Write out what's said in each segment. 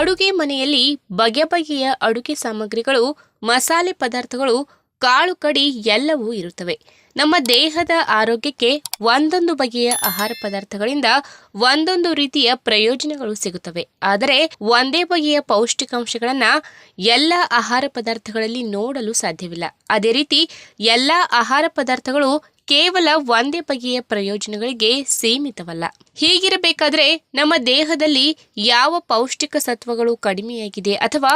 ಅಡುಗೆ ಮನೆಯಲ್ಲಿ ಬಗೆ ಬಗೆಯ ಅಡುಗೆ ಸಾಮಗ್ರಿಗಳು, ಮಸಾಲೆ ಪದಾರ್ಥಗಳು, ಕಾಳು ಕಡಿ ಎಲ್ಲವೂ ಇರುತ್ತವೆ. ನಮ್ಮ ದೇಹದ ಆರೋಗ್ಯಕ್ಕೆ ಒಂದೊಂದು ಬಗೆಯ ಆಹಾರ ಪದಾರ್ಥಗಳಿಂದ ಒಂದೊಂದು ರೀತಿಯ ಪ್ರಯೋಜನಗಳು ಸಿಗುತ್ತವೆ. ಆದರೆ ಒಂದೇ ಬಗೆಯ ಪೌಷ್ಟಿಕಾಂಶಗಳನ್ನ ಎಲ್ಲ ಆಹಾರ ಪದಾರ್ಥಗಳಲ್ಲಿ ನೋಡಲು ಸಾಧ್ಯವಿಲ್ಲ. ಅದೇ ರೀತಿ ಎಲ್ಲ ಆಹಾರ ಪದಾರ್ಥಗಳು ಕೇವಲ ಒಂದೇ ಬಗೆಯ ಪ್ರಯೋಜನಗಳಿಗೆ ಸೀಮಿತವಲ್ಲ. ಹೀಗಿರಬೇಕಾದ್ರೆ ನಮ್ಮ ದೇಹದಲ್ಲಿ ಯಾವ ಪೌಷ್ಟಿಕ ಸತ್ವಗಳು ಕಡಿಮೆಯಾಗಿದೆ ಅಥವಾ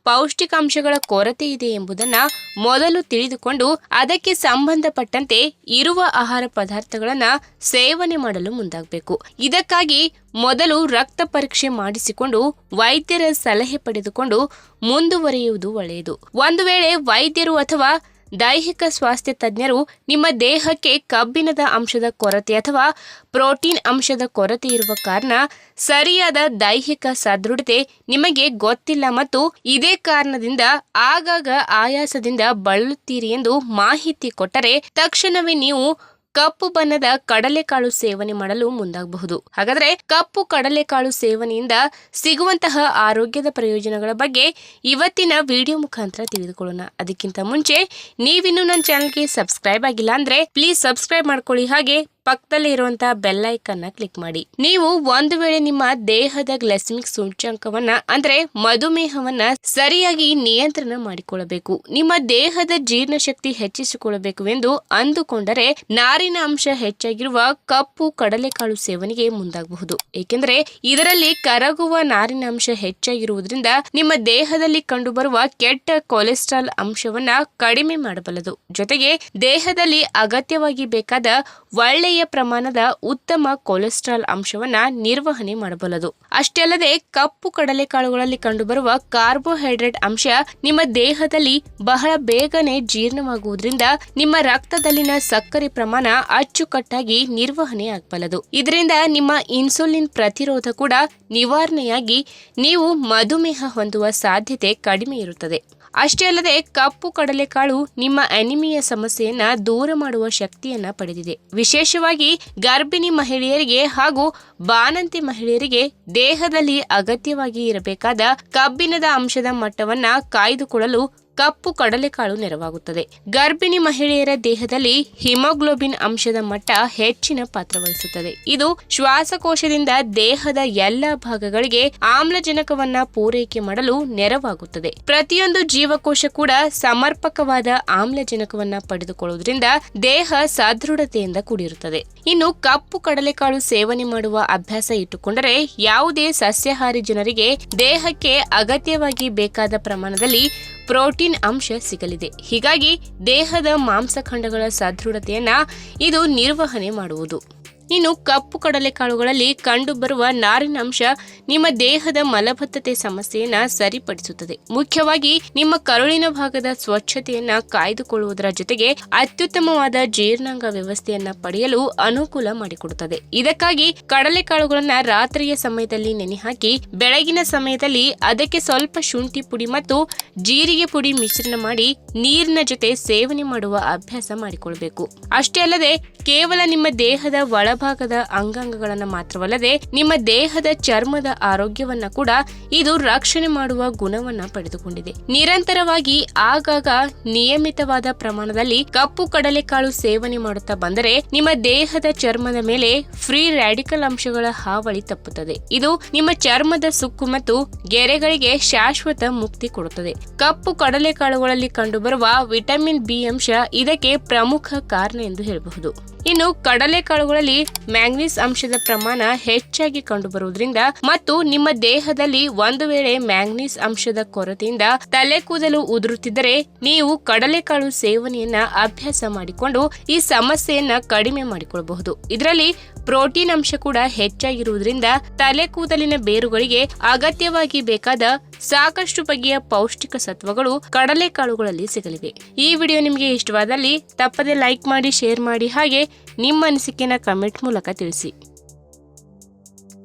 ಪೌಷ್ಟಿಕಾಂಶಗಳ ಕೊರತೆ ಇದೆ ಎಂಬುದನ್ನು ಮೊದಲು ತಿಳಿದುಕೊಂಡು ಅದಕ್ಕೆ ಸಂಬಂಧಪಟ್ಟಂತೆ ಇರುವ ಆಹಾರ ಪದಾರ್ಥಗಳನ್ನು ಸೇವನೆ ಮಾಡಲು ಮುಂದಾಗಬೇಕು. ಇದಕ್ಕಾಗಿ ಮೊದಲು ರಕ್ತ ಪರೀಕ್ಷೆ ಮಾಡಿಸಿಕೊಂಡು ವೈದ್ಯರ ಸಲಹೆ ಪಡೆದುಕೊಂಡು ಮುಂದುವರಿಯುವುದು ಒಳ್ಳೆಯದು. ಒಂದು ವೇಳೆ ವೈದ್ಯರು ಅಥವಾ ದೈಹಿಕ ಸ್ವಾಸ್ಥ್ಯ ತಜ್ಞರು ನಿಮ್ಮ ದೇಹಕ್ಕೆ ಕಬ್ಬಿಣದ ಅಂಶದ ಕೊರತೆ ಅಥವಾ ಪ್ರೋಟೀನ್ ಅಂಶದ ಕೊರತೆ ಇರುವ ಕಾರಣ ಸರಿಯಾದ ದೈಹಿಕ ಸದೃಢತೆ ನಿಮಗೆ ಗೊತ್ತಿಲ್ಲ ಮತ್ತು ಇದೇ ಕಾರಣದಿಂದ ಆಗಾಗ ಆಯಾಸದಿಂದ ಬಳಲುತ್ತೀರಿ ಎಂದು ಮಾಹಿತಿ ಕೊಟ್ಟರೆ ತಕ್ಷಣವೇ ನೀವು ಕಪ್ಪು ಬಣ್ಣದ ಕಡಲೆಕಾಳು ಸೇವನೆ ಮಾಡಲು ಮುಂದಾಗಬಹುದು. ಹಾಗಾದ್ರೆ ಕಪ್ಪು ಕಡಲೆಕಾಳು ಸೇವನೆಯಿಂದ ಸಿಗುವಂತಹ ಆರೋಗ್ಯದ ಪ್ರಯೋಜನಗಳ ಬಗ್ಗೆ ಇವತ್ತಿನ ವಿಡಿಯೋ ಮುಖಾಂತರ ತಿಳಿದುಕೊಳ್ಳೋಣ. ಅದಕ್ಕಿಂತ ಮುಂಚೆ ನೀವಿನ್ನೂ ನನ್ನ ಚಾನಲ್ಗೆ ಸಬ್ಸ್ಕ್ರೈಬ್ ಆಗಿಲ್ಲ ಅಂದ್ರೆ ಪ್ಲೀಸ್ ಸಬ್ಸ್ಕ್ರೈಬ್ ಮಾಡ್ಕೊಳ್ಳಿ, ಹಾಗೆ ಪಕ್ಕದಲ್ಲೇ ಇರುವಂತಹ ಬೆಲ್ ಐಕನ್ ಕ್ಲಿಕ್ ಮಾಡಿ. ನೀವು ಒಂದು ವೇಳೆ ನಿಮ್ಮ ದೇಹದ ಗ್ಲೈಸೆಮಿಕ್ ಸೂಚ್ಯಂಕವನ್ನ ಅಂದ್ರೆ ಮಧುಮೇಹವನ್ನ ಸರಿಯಾಗಿ ನಿಯಂತ್ರಣ ಮಾಡಿಕೊಳ್ಳಬೇಕು, ನಿಮ್ಮ ದೇಹದ ಜೀರ್ಣಶಕ್ತಿ ಹೆಚ್ಚಿಸಿಕೊಳ್ಳಬೇಕು ಎಂದು ಅಂದುಕೊಂಡರೆ ನಾರಿನ ಅಂಶ ಹೆಚ್ಚಾಗಿರುವ ಕಪ್ಪು ಕಡಲೆಕಾಳು ಸೇವನೆಗೆ ಮುಂದಾಗಬಹುದು. ಏಕೆಂದರೆ ಇದರಲ್ಲಿ ಕರಗುವ ನಾರಿನ ಅಂಶ ಹೆಚ್ಚಾಗಿರುವುದರಿಂದ ನಿಮ್ಮ ದೇಹದಲ್ಲಿ ಕಂಡುಬರುವ ಕೆಟ್ಟ ಕೊಲೆಸ್ಟ್ರಾಲ್ ಅಂಶವನ್ನ ಕಡಿಮೆ ಮಾಡಬಲ್ಲದು. ಜೊತೆಗೆ ದೇಹದಲ್ಲಿ ಅಗತ್ಯವಾಗಿ ಬೇಕಾದ ಒಳ್ಳೆಯ ಪ್ರಮಾಣದ ಉತ್ತಮ ಕೊಲೆಸ್ಟ್ರಾಲ್ ಅಂಶವನ್ನ ನಿರ್ವಹಣೆ ಮಾಡಬಲ್ಲದು. ಅಷ್ಟೇ ಅಲ್ಲದೆ ಕಪ್ಪು ಕಡಲೆಕಾಳುಗಳಲ್ಲಿ ಕಂಡುಬರುವ ಕಾರ್ಬೋಹೈಡ್ರೇಟ್ ಅಂಶ ನಿಮ್ಮ ದೇಹದಲ್ಲಿ ಬಹಳ ಬೇಗನೆ ಜೀರ್ಣವಾಗುವುದರಿಂದ ನಿಮ್ಮ ರಕ್ತದಲ್ಲಿನ ಸಕ್ಕರೆ ಪ್ರಮಾಣ ಅಚ್ಚುಕಟ್ಟಾಗಿ ನಿರ್ವಹಣೆ ಆಗಬಲ್ಲದು. ಇದರಿಂದ ನಿಮ್ಮ ಇನ್ಸುಲಿನ್ ಪ್ರತಿರೋಧ ಕೂಡ ನಿವಾರಣೆಯಾಗಿ ನೀವು ಮಧುಮೇಹ ಹೊಂದುವ ಸಾಧ್ಯತೆ ಕಡಿಮೆ ಇರುತ್ತದೆ. ಅಷ್ಟೇ ಅಲ್ಲದೆ ಕಪ್ಪು ಕಡಲೆಕಾಳು ನಿಮ್ಮ ಅನಿಮಿಯಾ ಸಮಸ್ಯೆಯನ್ನ ದೂರ ಮಾಡುವ ಶಕ್ತಿಯನ್ನ ಪಡೆದಿದೆ. ವಿಶೇಷವಾಗಿ ಗರ್ಭಿಣಿ ಮಹಿಳೆಯರಿಗೆ ಹಾಗೂ ಬಾಣಂತಿ ಮಹಿಳೆಯರಿಗೆ ದೇಹದಲ್ಲಿ ಅಗತ್ಯವಾಗಿ ಇರಬೇಕಾದ ಕಬ್ಬಿಣದ ಅಂಶದ ಮಟ್ಟವನ್ನ ಕಾಯ್ದುಕೊಳ್ಳಲು ಕಪ್ಪು ಕಡಲೆಕಾಳು ನೆರವಾಗುತ್ತದೆ. ಗರ್ಭಿಣಿ ಮಹಿಳೆಯರ ದೇಹದಲ್ಲಿ ಹಿಮೋಗ್ಲೋಬಿನ್ ಅಂಶದ ಮಟ್ಟ ಹೆಚ್ಚಿನ ಪಾತ್ರ ವಹಿಸುತ್ತದೆ. ಇದು ಶ್ವಾಸಕೋಶದಿಂದ ದೇಹದ ಎಲ್ಲ ಭಾಗಗಳಿಗೆ ಆಮ್ಲಜನಕವನ್ನ ಪೂರೈಕೆ ಮಾಡಲು ನೆರವಾಗುತ್ತದೆ. ಪ್ರತಿಯೊಂದು ಜೀವಕೋಶ ಕೂಡ ಸಮರ್ಪಕವಾದ ಆಮ್ಲಜನಕವನ್ನ ಪಡೆದುಕೊಳ್ಳುವುದರಿಂದ ದೇಹ ಸದೃಢತೆಯಿಂದ ಕೂಡಿರುತ್ತದೆ. ಇನ್ನು ಕಪ್ಪು ಕಡಲೆಕಾಳು ಸೇವನೆ ಮಾಡುವ ಅಭ್ಯಾಸ ಇಟ್ಟುಕೊಂಡರೆ ಯಾವುದೇ ಸಸ್ಯಾಹಾರಿ ಜನರಿಗೆ ದೇಹಕ್ಕೆ ಅಗತ್ಯವಾಗಿ ಬೇಕಾದ ಪ್ರಮಾಣದಲ್ಲಿ ಪ್ರೋಟೀನ್ ಅಂಶ ಸಿಗಲಿದೆ. ಹೀಗಾಗಿ ದೇಹದ ಮಾಂಸಖಂಡಗಳ ಸದೃಢತೆಯನ್ನ ಇದು ನಿರ್ವಹಣೆ ಮಾಡುವುದು. ಇನ್ನು ಕಪ್ಪು ಕಡಲೆಕಾಳುಗಳಲ್ಲಿ ಕಂಡುಬರುವ ನಾರಿನ ಅಂಶ ನಿಮ್ಮ ದೇಹದ ಮಲಬದ್ಧತೆ ಸಮಸ್ಯೆಯನ್ನ ಸರಿಪಡಿಸುತ್ತದೆ. ಮುಖ್ಯವಾಗಿ ನಿಮ್ಮ ಕರುಳಿನ ಭಾಗದ ಸ್ವಚ್ಛತೆಯನ್ನ ಕಾಯ್ದುಕೊಳ್ಳುವುದರ ಜೊತೆಗೆ ಅತ್ಯುತ್ತಮವಾದ ಜೀರ್ಣಾಂಗ ವ್ಯವಸ್ಥೆಯನ್ನ ಪಡೆಯಲು ಅನುಕೂಲ ಮಾಡಿಕೊಡುತ್ತದೆ. ಇದಕ್ಕಾಗಿ ಕಡಲೆಕಾಳುಗಳನ್ನ ರಾತ್ರಿಯ ಸಮಯದಲ್ಲಿ ನೆನೆ ಹಾಕಿ ಬೆಳಗಿನ ಸಮಯದಲ್ಲಿ ಅದಕ್ಕೆ ಸ್ವಲ್ಪ ಶುಂಠಿ ಪುಡಿ ಮತ್ತು ಜೀರಿಗೆ ಪುಡಿ ಮಿಶ್ರಣ ಮಾಡಿ ನೀರಿನ ಜೊತೆ ಸೇವನೆ ಮಾಡುವ ಅಭ್ಯಾಸ ಮಾಡಿಕೊಳ್ಬೇಕು. ಅಷ್ಟೇ ಅಲ್ಲದೆ ಕೇವಲ ನಿಮ್ಮ ದೇಹದ ಒಳಭಾಗದ ಅಂಗಾಂಗಗಳನ್ನು ಮಾತ್ರವಲ್ಲದೆ ನಿಮ್ಮ ದೇಹದ ಚರ್ಮದ ಆರೋಗ್ಯವನ್ನ ಕೂಡ ಇದು ರಕ್ಷಣೆ ಮಾಡುವ ಗುಣವನ್ನ ಪಡೆದುಕೊಂಡಿದೆ. ನಿರಂತರವಾಗಿ ಆಗಾಗ ನಿಯಮಿತವಾದ ಪ್ರಮಾಣದಲ್ಲಿ ಕಪ್ಪು ಕಡಲೆಕಾಳು ಸೇವನೆ ಮಾಡುತ್ತಾ ಬಂದರೆ ನಿಮ್ಮ ದೇಹದ ಚರ್ಮದ ಮೇಲೆ ಫ್ರೀ ರ್ಯಾಡಿಕಲ್ ಅಂಶಗಳ ಹಾವಳಿ ತಪ್ಪುತ್ತದೆ. ಇದು ನಿಮ್ಮ ಚರ್ಮದ ಸುಕ್ಕು ಮತ್ತು ಗೆರೆಗಳಿಗೆ ಶಾಶ್ವತ ಮುಕ್ತಿ ಕೊಡುತ್ತದೆ. ಕಪ್ಪು ಕಡಲೆಕಾಳುಗಳಲ್ಲಿ ಕಂಡುಬರುವ ವಿಟಮಿನ್ ಬಿ ಅಂಶ ಇದಕ್ಕೆ ಪ್ರಮುಖ ಕಾರಣ ಎಂದು ಹೇಳಬಹುದು. ಇನ್ನು ಕಡಲೆಕಾಳುಗಳಲ್ಲಿ ಮ್ಯಾಂಗನೀಸ್ ಅಂಶದ ಪ್ರಮಾಣ ಹೆಚ್ಚಾಗಿ ಕಂಡುಬರುವುದರಿಂದ ಮತ್ತು ನಿಮ್ಮ ದೇಹದಲ್ಲಿ ಒಂದು ವೇಳೆ ಮ್ಯಾಂಗನೀಸ್ ಅಂಶದ ಕೊರತೆಯಿಂದ ತಲೆ ಕೂದಲು ಉದುರುತ್ತಿದ್ದರೆ ನೀವು ಕಡಲೆಕಾಳು ಸೇವನೆಯನ್ನ ಅಭ್ಯಾಸ ಮಾಡಿಕೊಂಡು ಈ ಸಮಸ್ಯೆಯನ್ನ ಕಡಿಮೆ ಮಾಡಿಕೊಳ್ಳಬಹುದು. ಇದರಲ್ಲಿ ಪ್ರೋಟೀನ್ ಅಂಶ ಕೂಡ ಹೆಚ್ಚಾಗಿರುವುದರಿಂದ ತಲೆ ಕೂದಲಿನ ಬೇರುಗಳಿಗೆ ಅಗತ್ಯವಾಗಿ ಬೇಕಾದ ಸಾಕಷ್ಟು ಬಗೆಯ ಪೌಷ್ಟಿಕ ಸತ್ವಗಳು ಕಡಲೆಕಾಳುಗಳಲ್ಲಿ ಸಿಗಲಿವೆ. ಈ ವಿಡಿಯೋ ನಿಮಗೆ ಇಷ್ಟವಾದಲ್ಲಿ ತಪ್ಪದೆ ಲೈಕ್ ಮಾಡಿ, ಶೇರ್ ಮಾಡಿ, ಹಾಗೆ ನಿಮ್ಮ ಅನಿಸಿಕೆನ ಕಮೆಂಟ್ ಮೂಲಕ ತಿಳಿಸಿ.